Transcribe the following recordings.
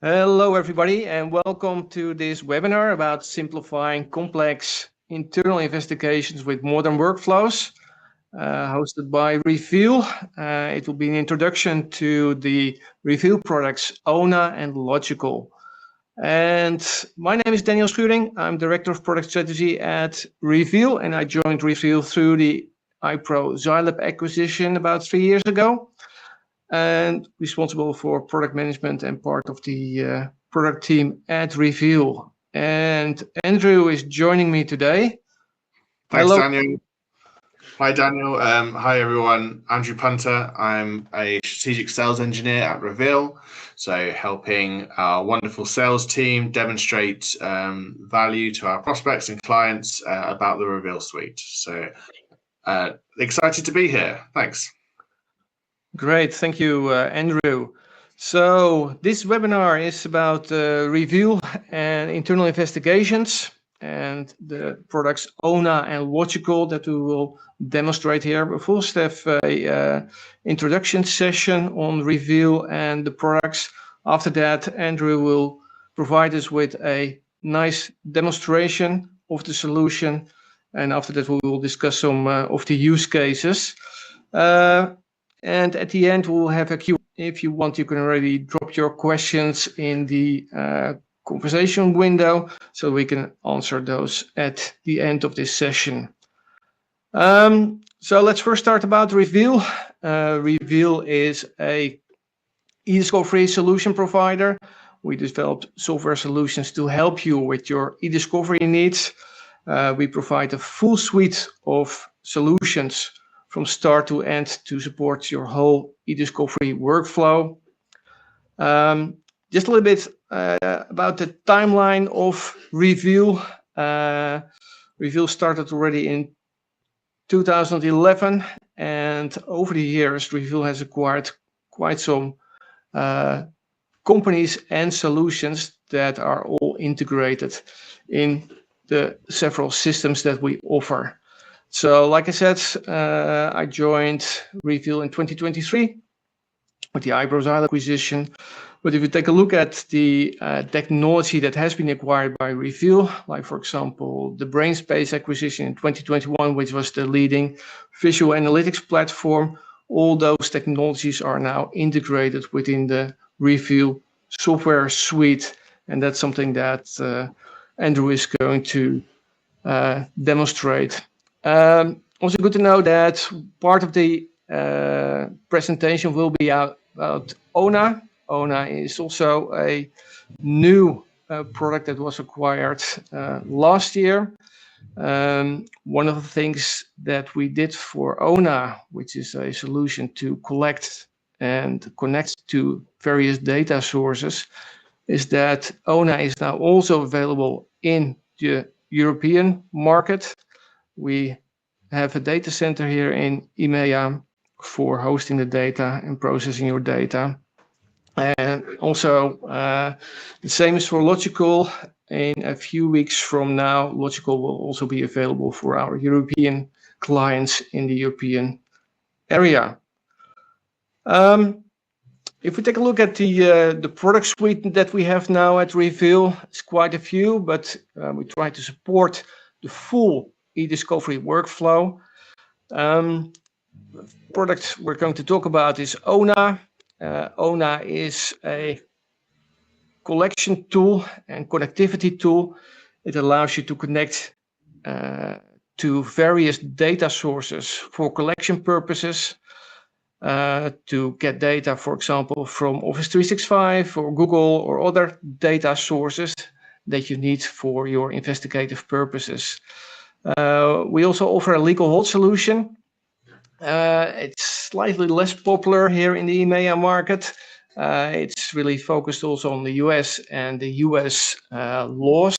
Hello, everybody, and welcome to this webinar about simplifying complex internal investigations with modern workflows, hosted by Reveal. It will be an introduction to the Reveal products Onna and Logikcull. And my name is Daniel Schuring. I'm Director of Product Strategy at Reveal, and I joined Reveal through the iPro Xylab acquisition about 3 years ago, and responsible for product management and part of the product team at Reveal. And Andrew is joining me today. Thanks, Hello. Daniel. Hi, Daniel. Hi, everyone. Andrew Punter. I'm a strategic sales engineer at Reveal, so helping our wonderful sales team demonstrate value to our prospects and clients about the Reveal suite. So excited to be here. Thanks. Great. Thank you, Andrew. So this webinar is about Reveal and internal investigations and the products Onna and Logikcull that we will demonstrate here. We'll first have a introduction session on Reveal and the products. After that, Andrew will provide us with a nice demonstration of the solution. And after that, we will discuss some of the use cases. And at the end, we'll have a Q. If you want, you can already drop your questions in the conversation window, so we can answer those at the end of this session. So let's first start about Reveal. Reveal is a eDiscovery solution provider. We developed software solutions to help you with your eDiscovery needs. We provide a full suite of solutions from start to end to support your whole eDiscovery workflow. Just a little bit about the timeline of Reveal. Reveal started already in 2011, and over the years, Reveal has acquired quite some companies and solutions that are all integrated in the several systems that we offer. So, like I said, I joined Reveal in 2023 with the iPro Xylab acquisition. But if you take a look at the technology that has been acquired by Reveal, like, for example, the BrainSpace acquisition in 2021, which was the leading visual analytics platform, all those technologies are now integrated within the Reveal software suite. And that's something that Andrew is going to demonstrate. Also good to know that part of the presentation will be about Onna. Onna is also a new product that was acquired last year. One of the things that we did for Onna, which is a solution to collect and connect to various data sources, is that Onna is now also available in the European market. We have a data center here in EMEA for hosting the data and processing your data. And also the same is for Logikcull. In a few weeks from now, Logikcull will also be available for our European clients in the European area. If we take a look at the product suite that we have now at Reveal, it's quite a few, but we try to support the full eDiscovery workflow. Product we're going to talk about is Onna. Onna is a collection tool and connectivity tool. It allows you to connect to various data sources for collection purposes, to get data, for example, from Office 365 or Google or other data sources that you need for your investigative purposes. We also offer a legal hold solution. It's slightly less popular here in the EMEA market. It's really focused also on the US and the US laws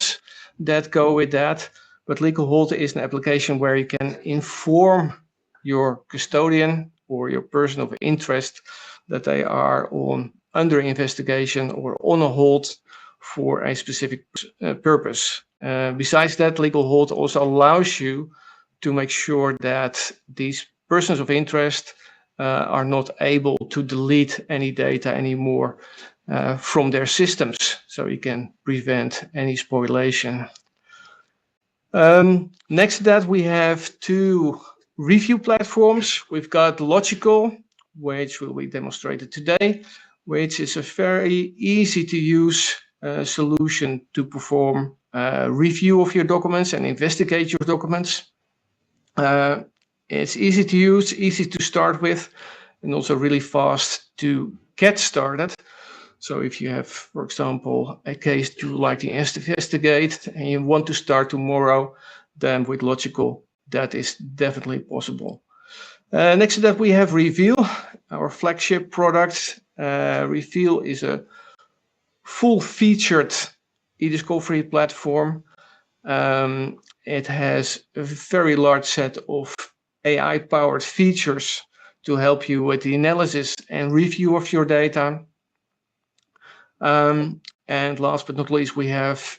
that go with that. But legal hold is an application where you can inform your custodian or your person of interest that they are under investigation or on a hold for a specific purpose. Besides that, legal hold also allows you to make sure that these persons of interest are not able to delete any data anymore from their systems, so you can prevent any spoliation. Next to that, we have two review platforms. We've got Logikcull, which will be demonstrated today, which is a very easy to use solution to perform review of your documents and investigate your documents. It's easy to use, easy to start with, and also really fast to get started. So if you have, for example, a case you like to investigate and you want to start tomorrow, then with Logikcull, that is definitely possible. Next to that, we have Reveal, our flagship product. Reveal is a full-featured eDiscovery platform. It has a very large set of AI-powered features to help you with the analysis and review of your data. And last but not least, we have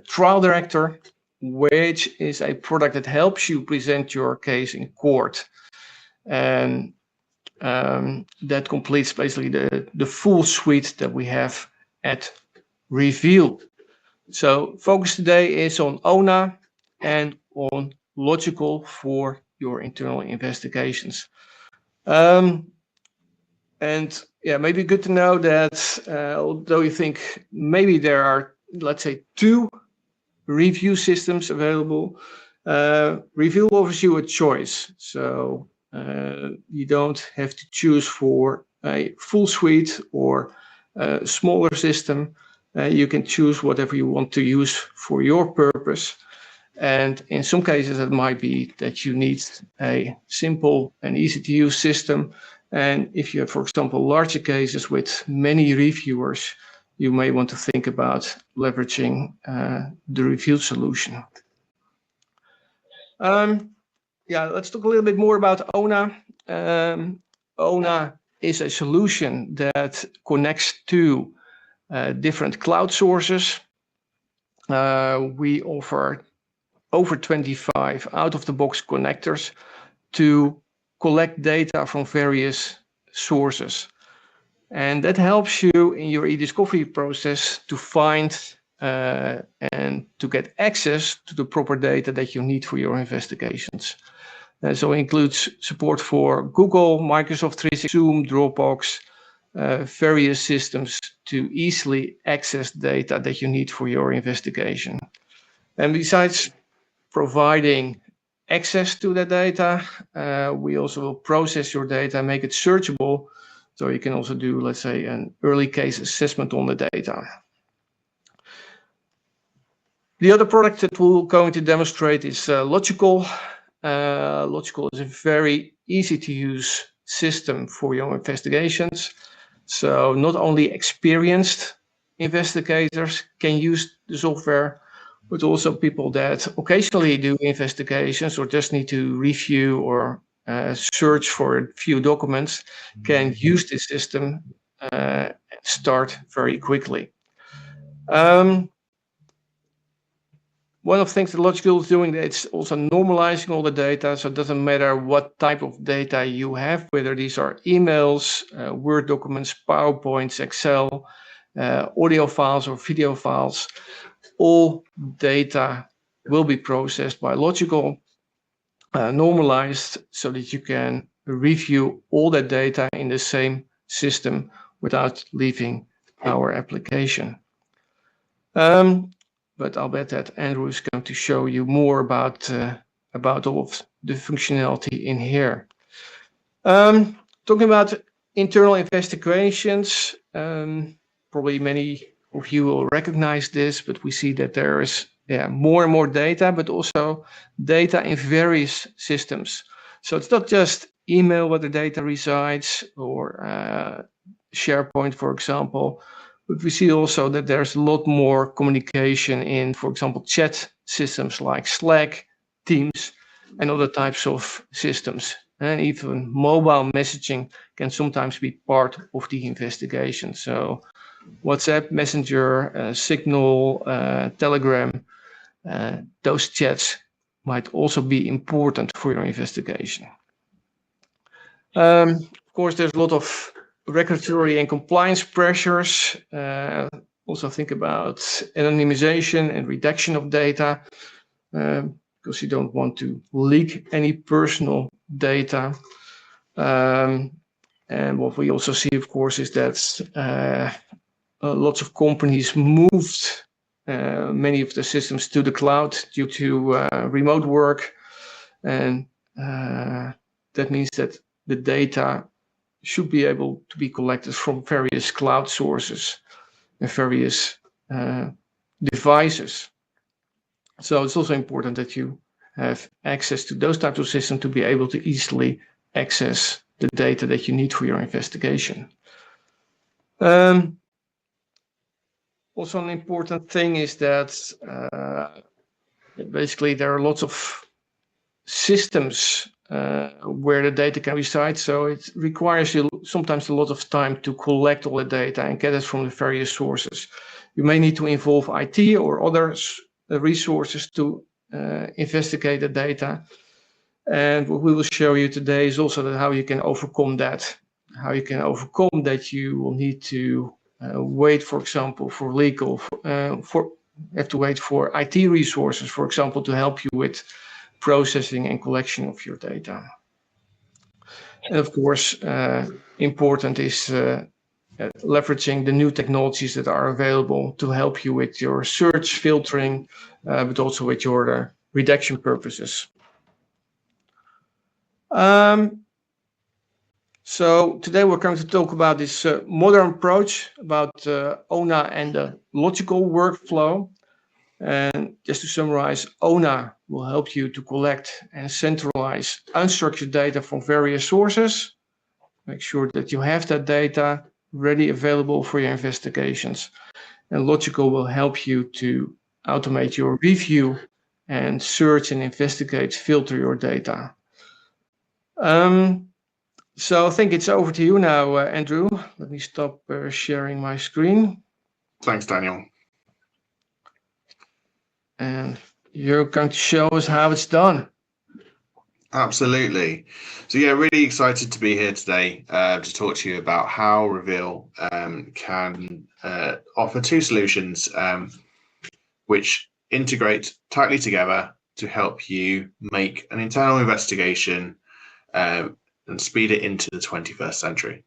Trial Director, which is a product that helps you present your case in court. And that completes basically the full suite that we have at Reveal. So focus today is on Onna and on Logikcull for your internal investigations. And yeah, maybe good to know that although you think maybe there are, let's say, two review systems available, Reveal offers you a choice. So you don't have to choose for a full suite or a smaller system. You can choose whatever you want to use for your purpose. And in some cases, it might be that you need a simple and easy to use system. And if you have, for example, larger cases with many reviewers, you may want to think about leveraging the Reveal solution. Let's talk a little bit more about Onna. Onna is a solution that connects to different cloud sources. We offer over 25 out-of-the-box connectors to collect data from various sources. And that helps you in your eDiscovery process to find and to get access to the proper data that you need for your investigations. So it includes support for Google, Microsoft 365, Zoom, Dropbox, various systems to easily access data that you need for your investigation. And besides providing access to the data, we also will process your data, make it searchable, so you can also do, let's say, an early case assessment on the data. The other product that we're going to demonstrate is Logikcull. Logikcull is a very easy to use system for your investigations. So not only experienced investigators can use the software, but also people that occasionally do investigations or just need to review or search for a few documents can use this system and start very quickly. One of the things that Logikcull is doing, it's also normalizing all the data, so it doesn't matter what type of data you have, whether these are emails, Word documents, PowerPoints, Excel, audio files or video files. All data will be processed by Logikcull, normalized, so that you can review all that data in the same system without leaving our application. But I'll bet that Andrew is going to show you more about all of the functionality in here. Talking about internal investigations, probably many of you will recognize this, but we see that there is more and more data, but also data in various systems. So it's not just email where the data resides or SharePoint, for example, but we see also that there's a lot more communication in, for example, chat systems like Slack, Teams, and other types of systems. And even mobile messaging can sometimes be part of the investigation. So WhatsApp, Messenger, Signal, Telegram, those chats might also be important for your investigation. Of course, there's a lot of regulatory and compliance pressures. Also think about anonymization and redaction of data, because you don't want to leak any personal data. And what we also see, of course, is that lots of companies moved many of the systems to the cloud due to remote work. And that means that the data should be able to be collected from various cloud sources and various devices. So it's also important that you have access to those types of systems to be able to easily access the data that you need for your investigation. Also, an important thing is that basically there are lots of systems where the data can reside. So it requires you sometimes a lot of time to collect all the data and get it from the various sources. You may need to involve IT or other resources to investigate the data. And what we will show you today is also that how you can overcome that. How you can overcome that you will need to wait, for example, for legal, have to wait for IT resources, for example, to help you with processing and collection of your data. And of course, important is leveraging the new technologies that are available to help you with your search filtering, but also with your redaction purposes. So today we're going to talk about this modern approach about Onna and the Logikcull workflow. And just to summarize, Onna will help you to collect and centralize unstructured data from various sources. Make sure that you have that data ready, available for your investigations. And Logikcull will help you to automate your review and search and investigate, filter your data. So I think it's over to you now, Andrew. Let me stop sharing my screen. Thanks, Daniel. And you're going to show us how it's done. Absolutely. So yeah, really excited to be here today to talk to you about how Reveal can offer two solutions which integrate tightly together to help you make an internal investigation and speed it into the 21st century.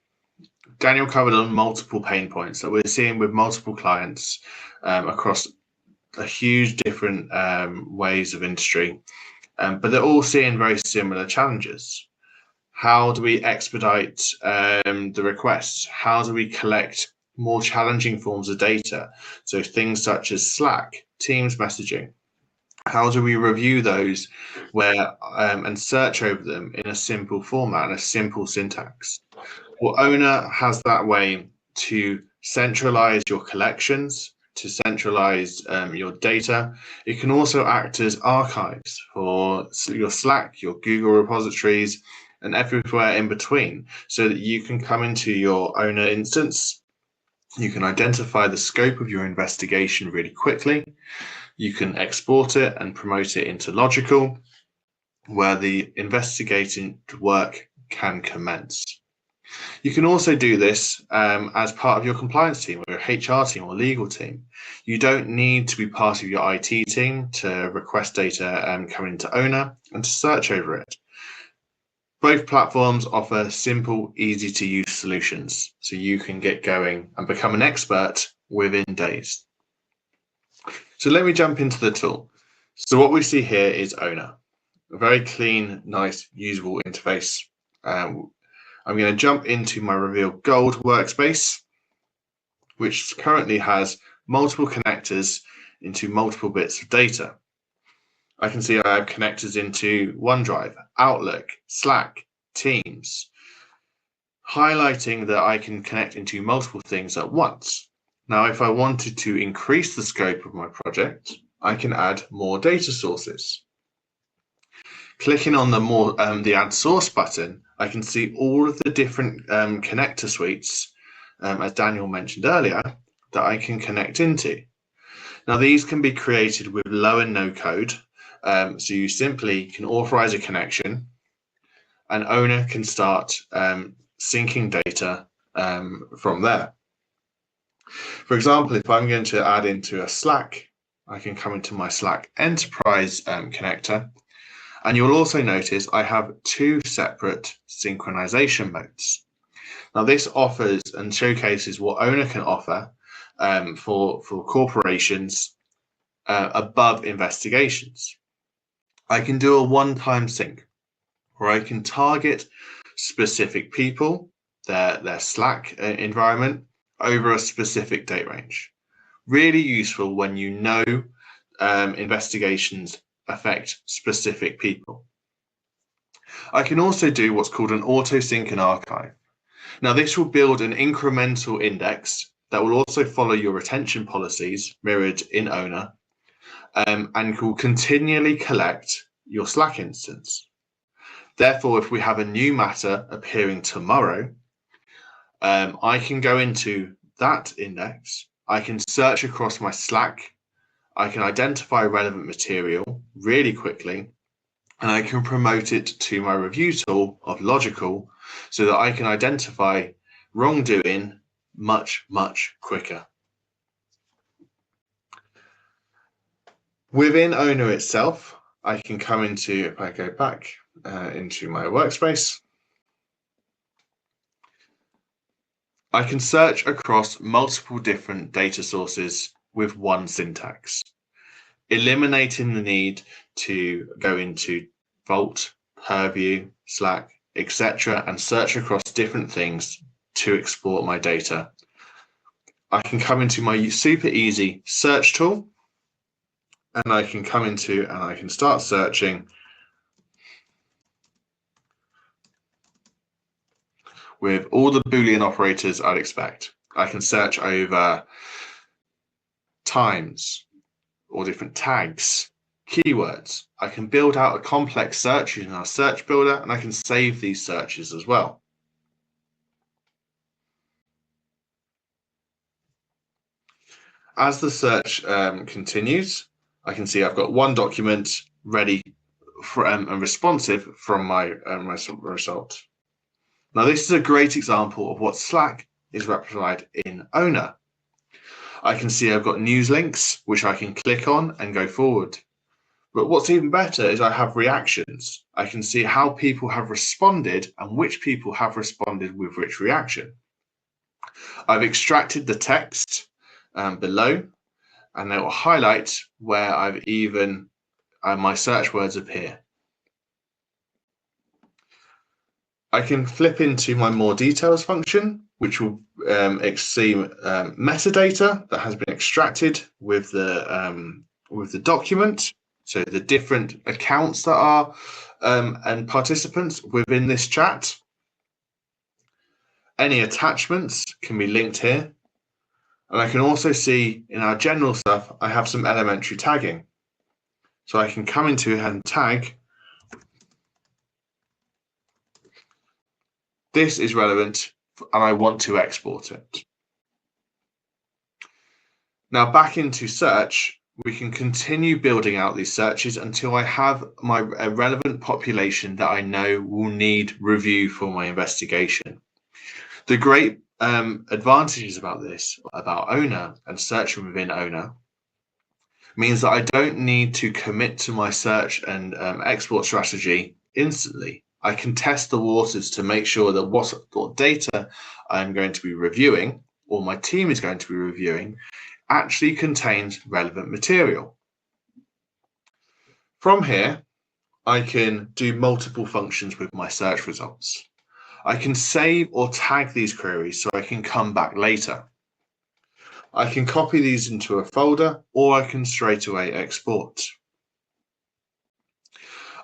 Daniel covered on multiple pain points that we're seeing with multiple clients across a huge different ways of industry, but they're all seeing very similar challenges. How do we expedite the requests? How do we collect more challenging forms of data? So things such as Slack, Teams messaging. How do we review those and search over them in a simple format and a simple syntax? Well, Onna has that way to centralize your collections, to centralize your data. It can also act as archives for your Slack, your Google repositories, and everywhere in between, so that you can come into your Onna instance. You can identify the scope of your investigation really quickly. You can export it and promote it into Logikcull, where the investigating work can commence. You can also do this as part of your compliance team or your HR team or legal team. You don't need to be part of your IT team to request data coming into Onna and to search over it. Both platforms offer simple, easy to use solutions, so you can get going and become an expert within days. So let me jump into the tool. So what we see here is Onna, a very clean, nice, usable interface. I'm going to jump into my Reveal Gold workspace, which currently has multiple connectors into multiple bits of data. I can see I have connectors into OneDrive, Outlook, Slack, Teams, highlighting that I can connect into multiple things at once. Now, if I wanted to increase the scope of my project, I can add more data sources. Clicking on the Add Source button, I can see all of the different connector suites, as Daniel mentioned earlier, that I can connect into. Now, these can be created with low and no code. So you simply can authorize a connection, and Onna can start syncing data from there. For example, if I'm going to add into a Slack, I can come into my Slack Enterprise connector, and you'll also notice I have two separate synchronization modes. Now, this offers and showcases what Onna can offer for corporations above investigations. I can do a one-time sync where I can target specific people, their Slack environment, over a specific date range. Really useful when you know investigations affect specific people. I can also do what's called an auto sync and archive. Now, this will build an incremental index that will also follow your retention policies mirrored in Onna, and will continually collect your Slack instance. Therefore, if we have a new matter appearing tomorrow, I can go into that index, I can search across my Slack, I can identify relevant material really quickly, and I can promote it to my review tool of Logikcull so that I can identify wrongdoing much, much quicker. Within Onna itself, I can come into, if I go back into my workspace, I can search across multiple different data sources with one syntax, eliminating the need to go into Vault, Purview, Slack, etc., and search across different things to export my data. I can come into my super easy search tool, and I can come into and I can start searching with all the Boolean operators I'd expect. I can search over times or different tags, keywords. I can build out a complex search using our search builder, and I can save these searches as well. As the search continues, I can see I've got one document ready for, and responsive from my result. Now, this is a great example of what Slack is replicated in Onna. I can see I've got news links, which I can click on and go forward. But what's even better is I have reactions. I can see how people have responded and which people have responded with which reaction. I've extracted the text below, and it will highlight where I've even my search words appear. I can flip into my more details function, which will see metadata that has been extracted with the document. So the different accounts that are and participants within this chat. Any attachments can be linked here. And I can also see in our general stuff, I have some elementary tagging. So I can come into and tag. This is relevant and I want to export it. Now back into search, we can continue building out these searches until I have a relevant population that I know will need review for my investigation. The great advantages about this, about Onna and searching within Onna, means that I don't need to commit to my search and export strategy instantly. I can test the waters to make sure that what data I'm going to be reviewing, or my team is going to be reviewing, actually contains relevant material. From here, I can do multiple functions with my search results. I can save or tag these queries so I can come back later. I can copy these into a folder, or I can straight away export.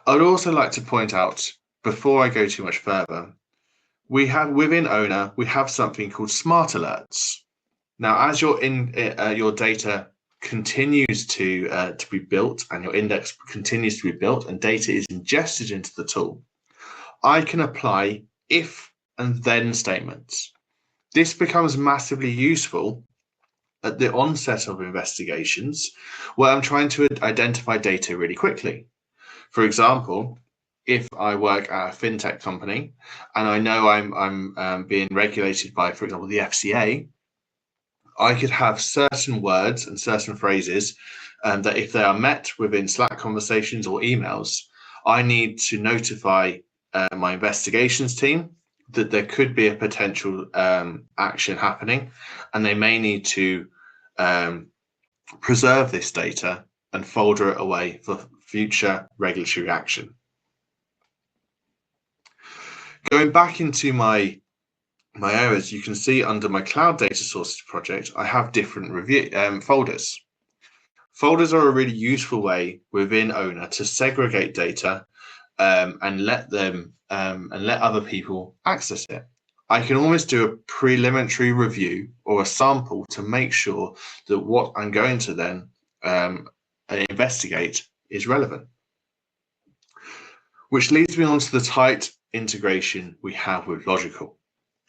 I'd also like to point out, before I go too much further, we have within Onna, we have something called smart alerts. Now, as your data continues to be built and your index continues to be built and data is ingested into the tool, I can apply if and then statements. This becomes massively useful at the onset of investigations where I'm trying to identify data really quickly. For example, if I work at a fintech company and I know I'm being regulated by, for example, the FCA, I could have certain words and certain phrases that if they are met within Slack conversations or emails, I need to notify my investigations team that there could be a potential action happening, and they may need to preserve this data and folder it away for future regulatory action. Going back into my areas, you can see under my cloud data sources project, I have different review folders. Folders are a really useful way within Onna to segregate data and let other people access it. I can almost do a preliminary review or a sample to make sure that what I'm going to then investigate is relevant. Which leads me on to the tight integration we have with Logikcull.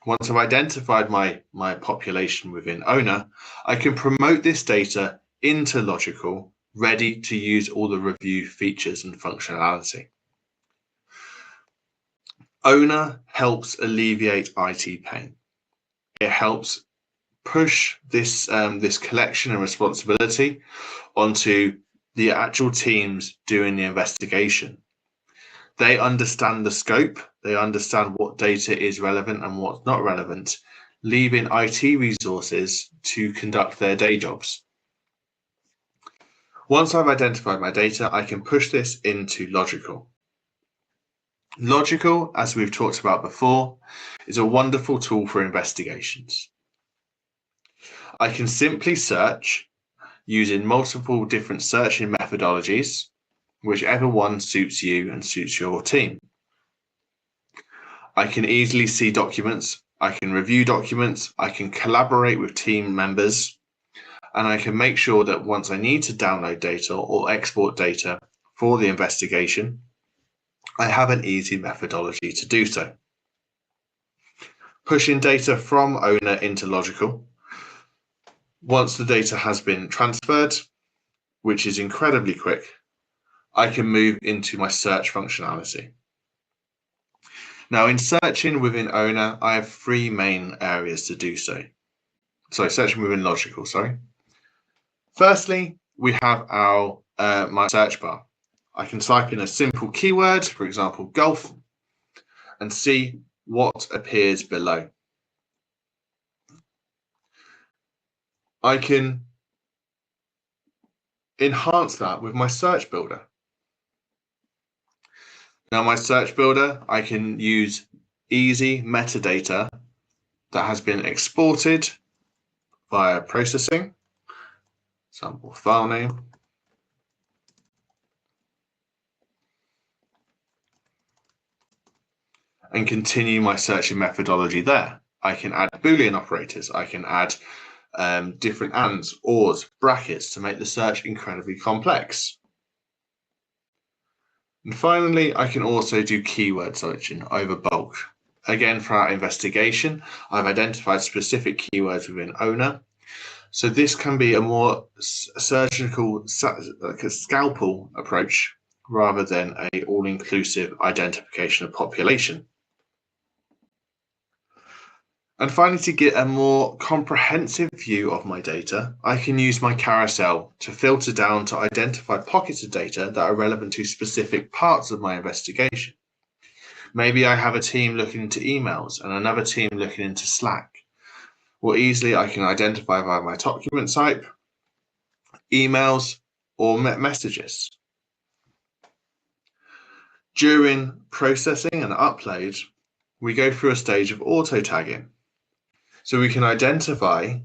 Once I've identified my population within Onna, I can promote this data into Logikcull, ready to use all the review features and functionality. Onna helps alleviate IT pain. It helps push this collection and responsibility onto the actual teams doing the investigation. They understand the scope, they understand what data is relevant and what's not relevant, leaving IT resources to conduct their day jobs. Once I've identified my data, I can push this into Logikcull. Logikcull, as we've talked about before, is a wonderful tool for investigations. I can simply search using multiple different searching methodologies, whichever one suits you and suits your team. I can easily see documents, I can review documents, I can collaborate with team members, and I can make sure that once I need to download data or export data for the investigation, I have an easy methodology to do so. Pushing data from Onna into Logikcull. Once the data has been transferred, which is incredibly quick, I can move into my search functionality. Now, in searching within Onna, I have three main areas to do so. So, searching within Logikcull, sorry. Firstly, we have our my search bar. I can type in a simple keyword, for example, golf, and see what appears below. I can enhance that with my search builder. Now, my search builder, I can use easy metadata that has been exported via processing, example file name, and continue my searching methodology there. I can add Boolean operators, I can add different ands, ors, brackets to make the search incredibly complex. And finally, I can also do keyword searching over bulk. Again, for our investigation, I've identified specific keywords within Onna. So this can be a more surgical, like a scalpel approach, rather than an all-inclusive identification of population. And finally, to get a more comprehensive view of my data, I can use my carousel to filter down to identify pockets of data that are relevant to specific parts of my investigation. Maybe I have a team looking into emails and another team looking into Slack. Well, easily I can identify via my document type, emails, or messages. During processing and upload, we go through a stage of auto tagging. So we can identify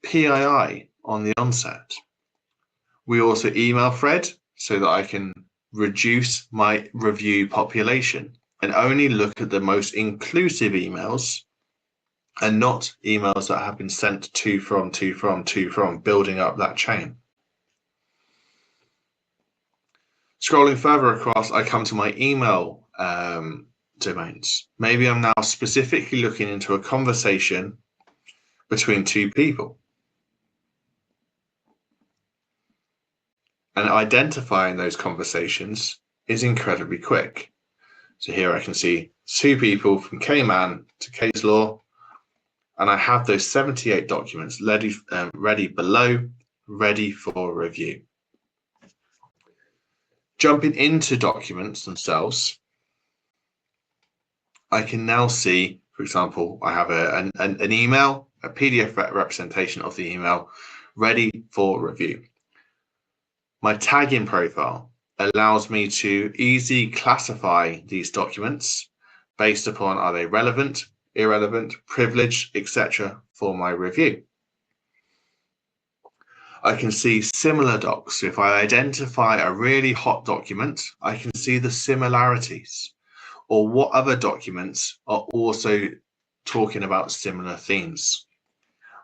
PII on the onset. We also email thread so that I can reduce my review population and only look at the most inclusive emails and not emails that have been sent to from, building up that chain. Scrolling further across, I come to my email domains. Maybe I'm now specifically looking into a conversation between two people and identifying those conversations is incredibly quick. So here I can see 2 people from Cayman to case law, and I have those 78 documents ready below, ready for review. Jumping into documents themselves, I can now see, for example, I have an email, a PDF representation of the email ready for review. My tagging profile allows me to easily classify these documents based upon are they relevant, irrelevant, privileged, etc. for my review. I can see similar docs. So if I identify a really hot document, I can see the similarities, or what other documents are also talking about similar themes.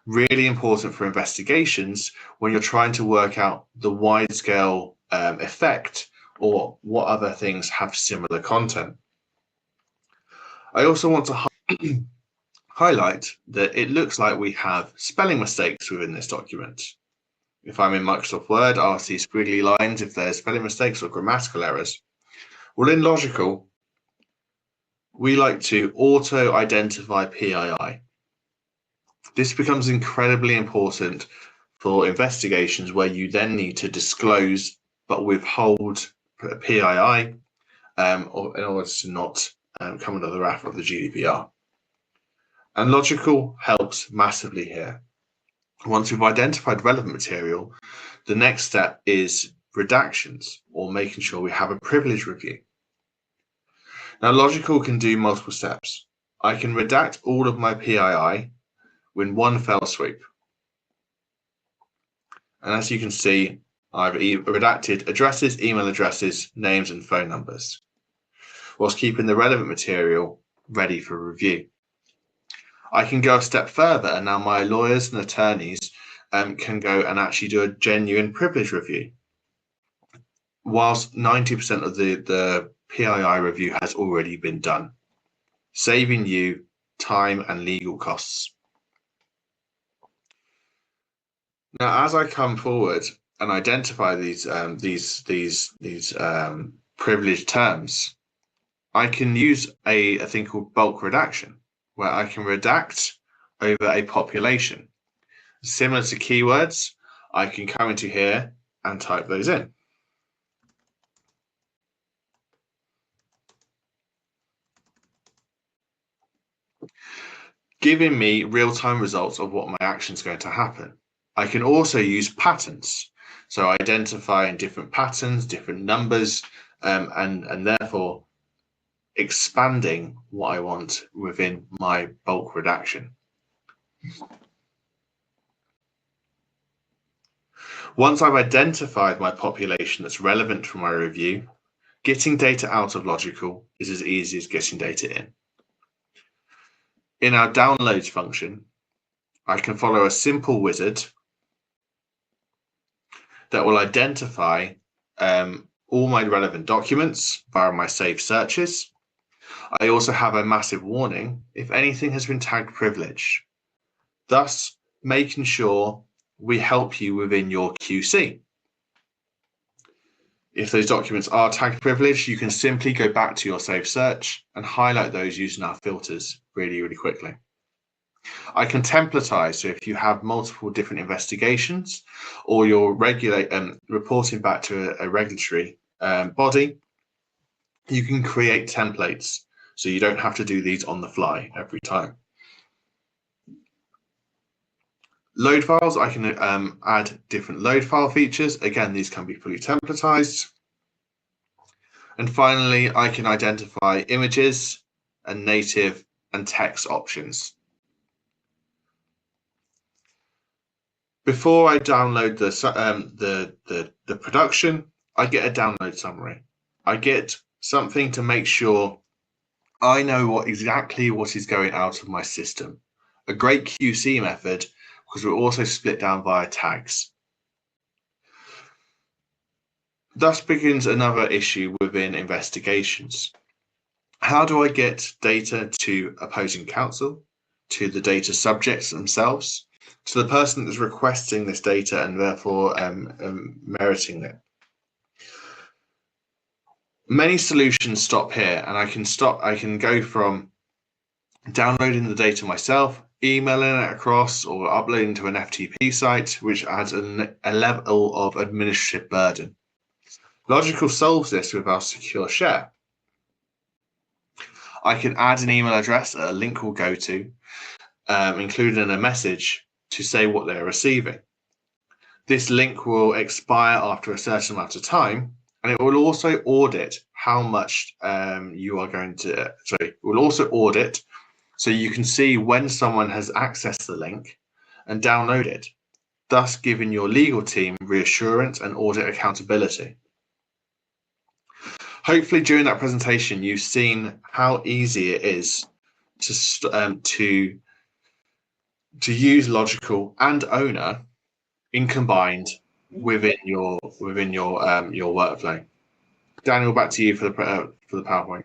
Really important for investigations when you're trying to work out the wide scale effect or what other things have similar content. I also want to highlight that it looks like we have spelling mistakes within this document. If I'm in Microsoft Word, I'll see squiggly lines if there's spelling mistakes or grammatical errors. Well, in Logikcull, we like to auto-identify PII. This becomes incredibly important for investigations where you then need to disclose but withhold PII in order to not come under the wrath of the GDPR. And Logikcull helps massively here. Once we've identified relevant material, the next step is redactions, or making sure we have a privilege review. Now, Logikcull can do multiple steps. I can redact all of my PII in one fell swoop. And as you can see, I've redacted addresses, email addresses, names, and phone numbers, whilst keeping the relevant material ready for review. I can go a step further, and now my lawyers and attorneys can go and actually do a genuine privilege review, whilst 90% of the PII review has already been done, saving you time and legal costs. Now, as I come forward and identify these privileged terms, I can use a thing called bulk redaction, where I can redact over a population. Similar to keywords, I can come into here and type those in. Giving me real-time results of what my action is going to happen. I can also use patterns, so identifying different patterns, different numbers, and therefore expanding what I want within my bulk redaction. Once I've identified my population that's relevant for my review, getting data out of Logikcull is as easy as getting data in. In our downloads function, I can follow a simple wizard that will identify all my relevant documents via my saved searches. I also have a massive warning if anything has been tagged privileged, thus making sure we help you within your QC. If those documents are tagged privileged, you can simply go back to your saved search and highlight those using our filters really, really quickly. I can templatize, so if you have multiple different investigations or you're reporting back to a regulatory body, you can create templates so you don't have to do these on the fly every time. Load files, I can add different load file features. Again, these can be fully templatized. And finally, I can identify images and native and text options. Before I download the production, I get a download summary. I get something to make sure I know exactly what is going out of my system. A great QC method, because we're also split down via tags. Thus begins another issue within investigations. How do I get data to opposing counsel, to the data subjects themselves, to the person that's requesting this data and therefore meriting it? Many solutions stop here, and I can go from downloading the data myself, emailing it across, or uploading to an FTP site, which adds a level of administrative burden. Logikcull solves this with our secure share. I can add an email address that a link will go to, including a message to say what they're receiving. This link will expire after a certain amount of time, and it will also audit how much you are going to, it will also audit so you can see when someone has accessed the link and download it, thus giving your legal team reassurance and audit accountability. Hopefully during that presentation, you've seen how easy it is to use Logikcull and Onna in combined within your workflow. Daniel, back to you for the PowerPoint.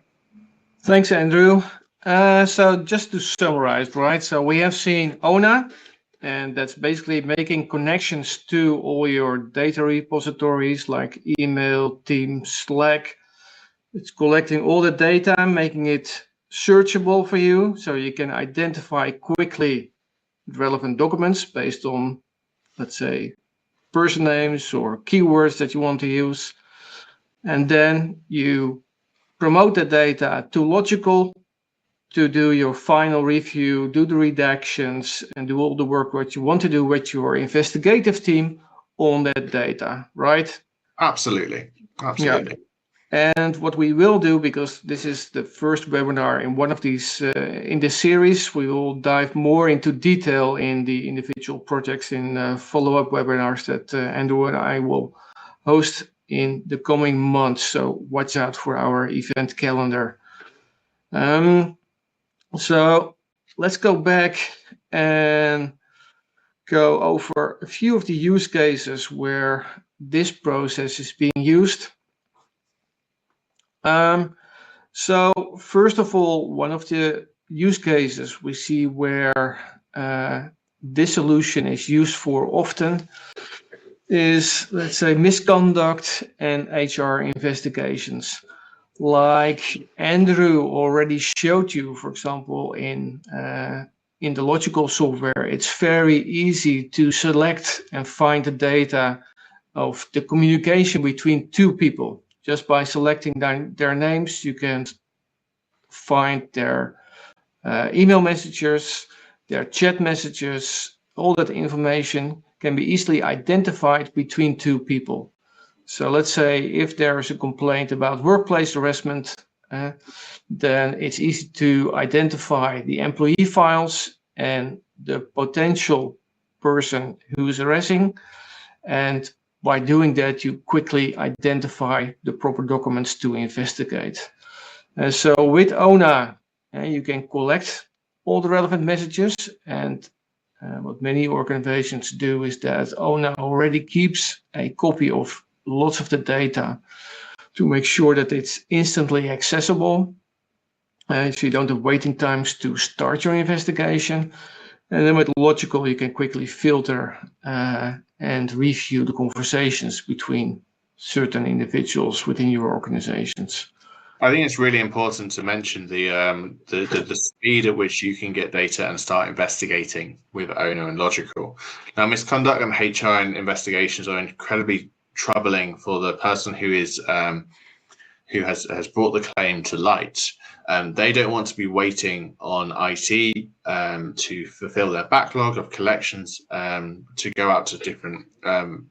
Thanks, Andrew. So just to summarize, right? So we have seen Onna, and that's basically making connections to all your data repositories like email, Teams, Slack. It's collecting all the data, making it searchable for you, so you can identify quickly relevant documents based on, let's say, person names or keywords that you want to use. And then you promote the data to Logikcull to do your final review, do the redactions, and do all the work what you want to do with your investigative team on that data, right? Absolutely. Yeah. And what we will do, because this is the first webinar in one of these in this series, we will dive more into detail in the individual projects in follow-up webinars that Andrew and I will host in the coming months. So watch out for our event calendar. So let's go back and go over a few of the use cases where this process is being used. So first of all, one of the use cases we see where this solution is used for often is, let's say, misconduct and HR investigations. Like Andrew already showed you, for example, in the Logikcull software, it's very easy to select and find the data of the communication between two people. Just by selecting their names, you can find their email messages, their chat messages. All that information can be easily identified between two people. So let's say if there is a complaint about workplace harassment, then it's easy to identify the employee files and the potential person who is harassing. And by doing that, you quickly identify the proper documents to investigate. So with Onna, you can collect all the relevant messages. And what many organizations do is that Onna already keeps a copy of lots of the data to make sure that it's instantly accessible. So you don't have waiting times to start your investigation. And then with Logikcull, you can quickly filter and review the conversations between certain individuals within your organizations. I think it's really important to mention the speed at which you can get data and start investigating with Onna and Logikcull. Now, misconduct and HR investigations are incredibly troubling for the person who is who has brought the claim to light. They don't want to be waiting on IT to fulfill their backlog of collections, to go out to different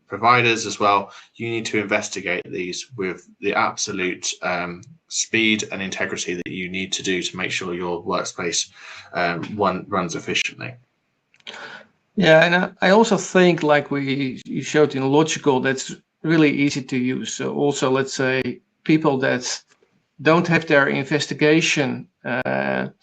providers as well. You need to investigate these with the absolute speed and integrity that you need to do to make sure your workspace runs efficiently. Yeah, and I also think, like you showed in Logikcull, that's really easy to use. So also, let's say, people that don't have their investigation, don't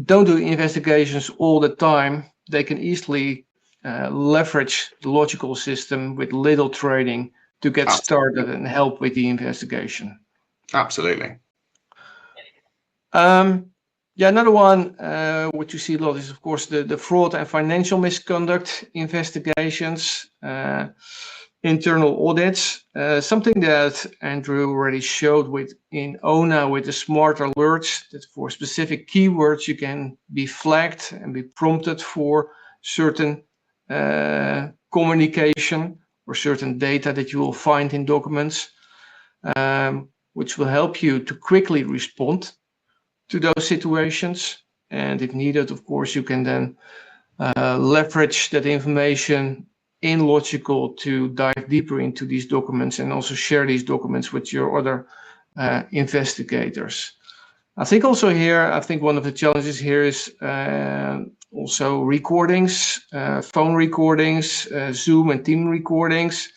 do investigations all the time, they can easily leverage the Logikcull system with little training to get started and help with the investigation. Absolutely. Yeah, another one, what you see a lot is, of course, the fraud and financial misconduct investigations. internal audits. Something that Andrew already showed in Onna with the smart alerts, that for specific keywords you can be flagged and be prompted for certain communication or certain data that you will find in documents, which will help you to quickly respond to those situations. And if needed, of course, you can then leverage that information in Logikcull to dive deeper into these documents and also share these documents with your other investigators. I think also here, one of the challenges here is also recordings, phone recordings, Zoom and team recordings,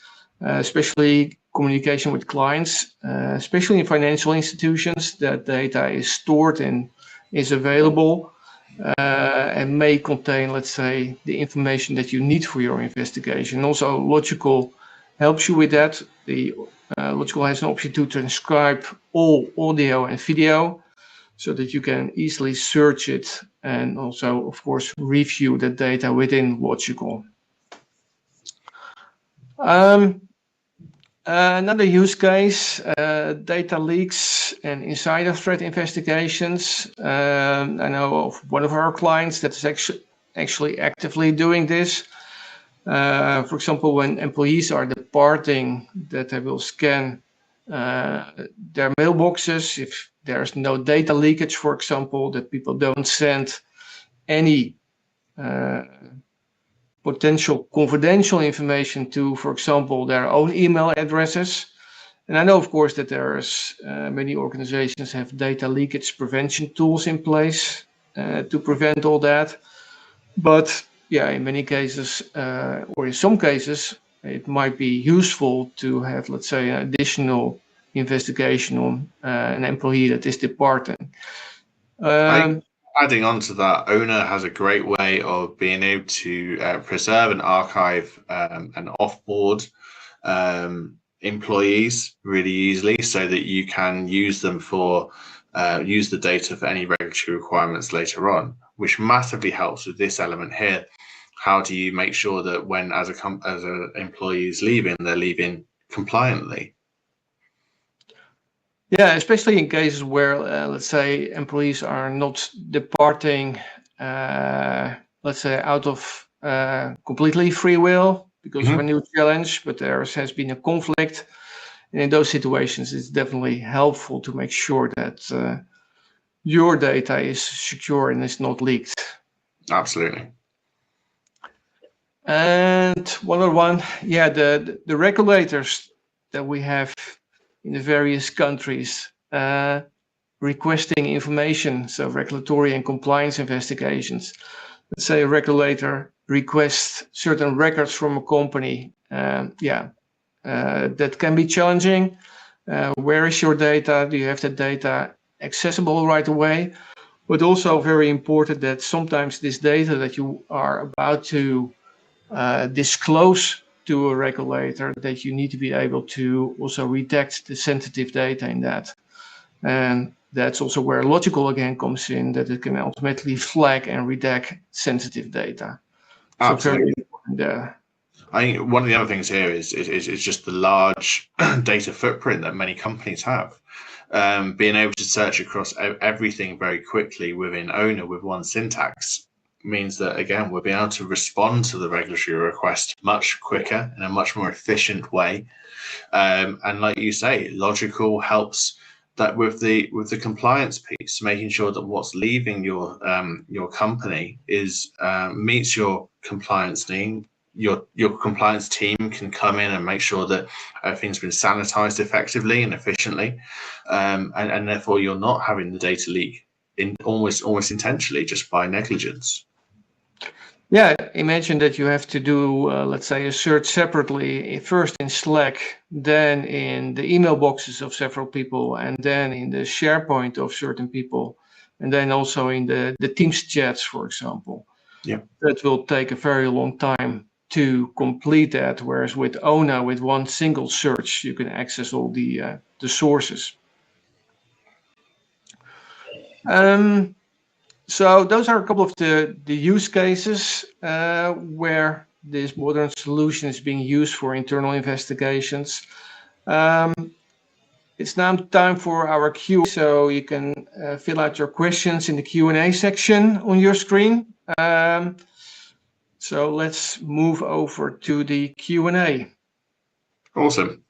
especially communication with clients, especially in financial institutions. That data is stored and is available and may contain, let's say, the information that you need for your investigation. Also, Logikcull helps you with that. The Logikcull has an option to transcribe all audio and video, so that you can easily search it and also, of course, review the data within Logikcull. Another use case, data leaks and insider threat investigations. I know of one of our clients that's actually actively doing this. For example, when employees are departing, that they will scan their mailboxes. If there's no data leakage, for example, that people don't send any potential confidential information to, for example, their own email addresses. And I know, of course, that there's many organizations have data leakage prevention tools in place to prevent all that. But yeah, in many cases, or in some cases, it might be useful to have, let's say, an additional investigation on an employee that is departing. Adding on to that, Onna has a great way of being able to preserve and archive and offboard employees really easily, so that you can use them for use the data for any regulatory requirements later on, which massively helps with this element here. How do you make sure that when as an employee is leaving, they're leaving compliantly? Yeah, especially in cases where, let's say, employees are not departing, let's say, out of completely free will because of a new challenge, but there has been a conflict. And in those situations, it's definitely helpful to make sure that your data is secure and is not leaked. Absolutely. And one other one, yeah, the regulators that we have in the various countries requesting information, so regulatory and compliance investigations. Let's say a regulator requests certain records from a company. That can be challenging. Where is your data? Do you have the data accessible right away? But also very important that sometimes this data that you are about to disclose to a regulator, that you need to be able to also redact the sensitive data in that. And that's also where Logikcull again comes in, that it can ultimately flag and redact sensitive data. Absolutely. So very important there. I think one of the other things here is just the large data footprint that many companies have. Being able to search across everything very quickly within Onna with one syntax means that, again, we'll be able to respond to the regulatory request much quicker in a much more efficient way. And like you say, Logikcull helps that with the compliance piece, making sure that what's leaving your company is meets your compliance need. Your compliance team can come in and make sure that everything's been sanitized effectively and efficiently, and therefore you're not having the data leak in almost intentionally, just by negligence. Yeah, imagine that you have to do, let's say, a search separately, first in Slack, then in the email boxes of several people, and then in the SharePoint of certain people, and then also in the Teams chats, for example. Yeah, that will take a very long time to complete that, whereas with Onna, with one single search, you can access all the sources. So those are a couple of the use cases where this modern solution is being used for internal investigations. It's now time for our Q&A, so you can fill out your questions in the Q&A section on your screen. So let's move over to the Q&A. Awesome.